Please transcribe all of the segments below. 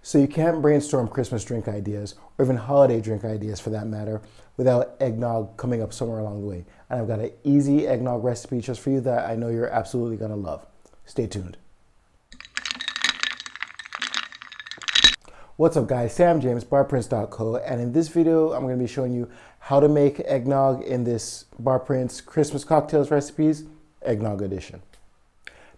So you can't brainstorm Christmas drink ideas, or even holiday drink ideas for that matter, without eggnog coming up somewhere along the way. And I've got an easy eggnog recipe just for you that I know you're absolutely gonna love. Stay tuned. What's up guys, Sam James, Barprints.co, and in this video I'm gonna be showing you how to make eggnog in this Barprints Christmas Cocktails Recipes Eggnog Edition.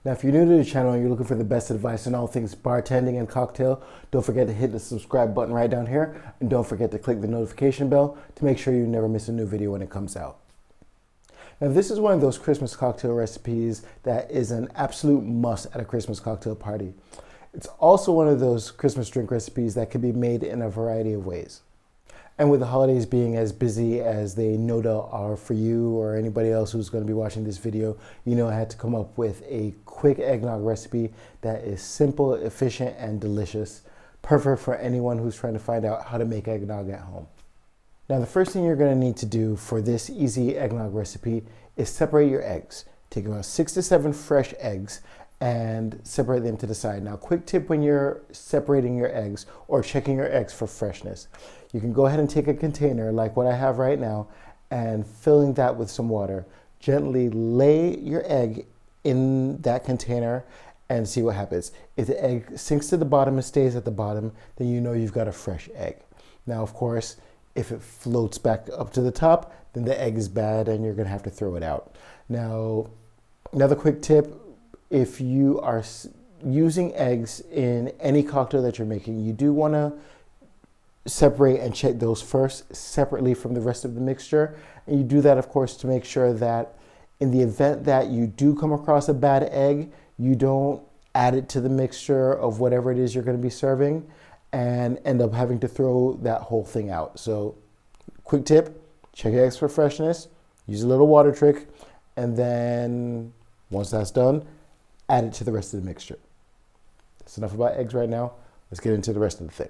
Now, if you're new to the channel and you're looking for the best advice on all things bartending and cocktail, don't forget to hit the subscribe button right down here, and don't forget to click the notification bell to make sure you never miss a new video when it comes out. Now, this is one of those Christmas cocktail recipes that is an absolute must at a Christmas cocktail party. It's also one of those Christmas drink recipes that can be made in a variety of ways. And with the holidays being as busy as they no doubt are for you or anybody else who's going to be watching this video, you know I had to come up with a quick eggnog recipe that is simple, efficient, and delicious. Perfect for anyone who's trying to find out how to make eggnog at home. Now, the first thing you're going to need to do for this easy eggnog recipe is separate your eggs. Take about 6 to 7 fresh eggs and separate them to the side. Now, quick tip when you're separating your eggs or checking your eggs for freshness. You can go ahead and take a container like what I have right now and filling that with some water. Gently lay your egg in that container and see what happens. If the egg sinks to the bottom and stays at the bottom, then you know you've got a fresh egg. Now, of course, if it floats back up to the top, then the egg is bad and you're gonna have to throw it out. Now, another quick tip, if you are using eggs in any cocktail that you're making, you do wanna separate and check those first separately from the rest of the mixture. And you do that, of course, to make sure that in the event that you do come across a bad egg, you don't add it to the mixture of whatever it is you're going to be serving and end up having to throw that whole thing out. So quick tip, check your eggs for freshness, use a little water trick, and then once that's done, add it to the rest of the mixture. That's enough about eggs right now. Let's get into the rest of the thing.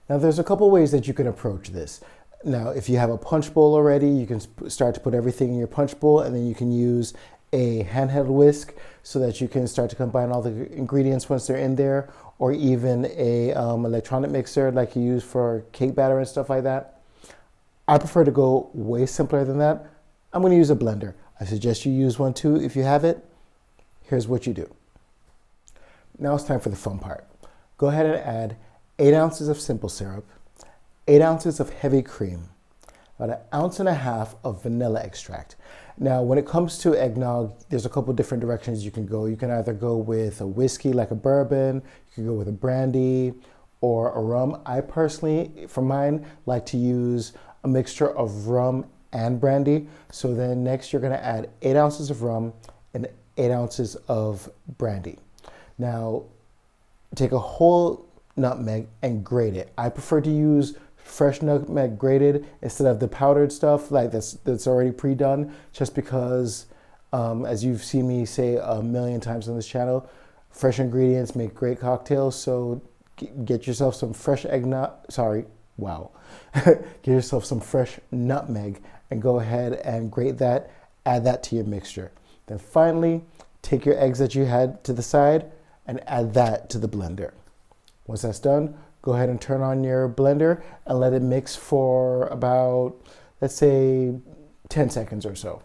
Now, there's a couple ways that you can approach this. Now, if you have a punch bowl already, you can start to put everything in your punch bowl, and then you can use a handheld whisk so that you can start to combine all the ingredients once they're in there, or even a electronic mixer like you use for cake batter and stuff like that. I prefer to go way simpler than that. I'm going to use a blender. I suggest you use one too if you have it. Here's what you do. Now it's time for the fun part. Go ahead and add 8 ounces of simple syrup, 8 ounces of heavy cream, about 1.5 ounces of vanilla extract. Now, when it comes to eggnog, there's a couple different directions you can go. You can either go with a whiskey like a bourbon, you can go with a brandy or a rum. I personally, for mine, like to use a mixture of rum and brandy. So then next you're gonna add 8 ounces of rum and 8 ounces of brandy. Now, take a whole nutmeg and grate it. I prefer to use fresh nutmeg grated instead of the powdered stuff like that's already pre-done, just because as you've seen me say a million times on this channel, fresh ingredients make great cocktails. So get yourself some fresh eggnog, get yourself some fresh nutmeg and go ahead and grate that, add that to your mixture. Then finally, take your eggs that you had to the side and add that to the blender. Once that's done, go ahead and turn on your blender and let it mix for about, let's say, 10 seconds or so.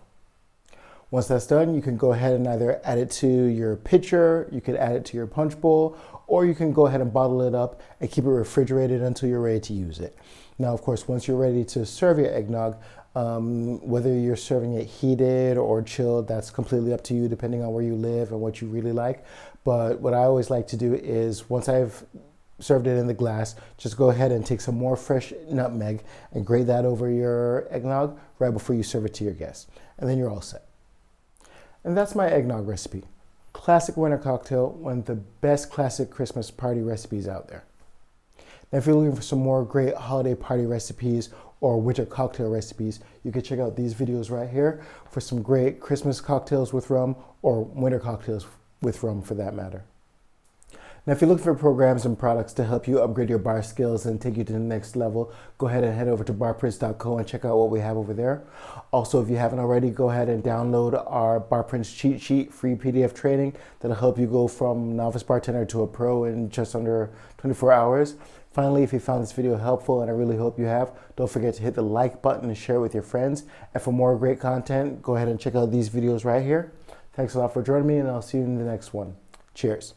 Once that's done, you can go ahead and either add it to your pitcher, you could add it to your punch bowl, or you can go ahead and bottle it up and keep it refrigerated until you're ready to use it. Now, of course, once you're ready to serve your eggnog, whether you're serving it heated or chilled, that's completely up to you depending on where you live and what you really like. But what I always like to do is once I've served it in the glass, just go ahead and take some more fresh nutmeg and grate that over your eggnog right before you serve it to your guests. And then you're all set. And that's my eggnog recipe. Classic winter cocktail, one of the best classic Christmas party recipes out there. Now, if you're looking for some more great holiday party recipes or winter cocktail recipes, you can check out these videos right here for some great Christmas cocktails with rum or winter cocktails with rum for that matter. Now, if you're looking for programs and products to help you upgrade your bar skills and take you to the next level, go ahead and head over to barprints.co and check out what we have over there. Also, if you haven't already, go ahead and download our Barprints cheat sheet, free PDF training that'll help you go from novice bartender to a pro in just under 24 hours. Finally, if you found this video helpful, and I really hope you have, don't forget to hit the like button and share it with your friends. And for more great content, go ahead and check out these videos right here. Thanks a lot for joining me, and I'll see you in the next one. Cheers.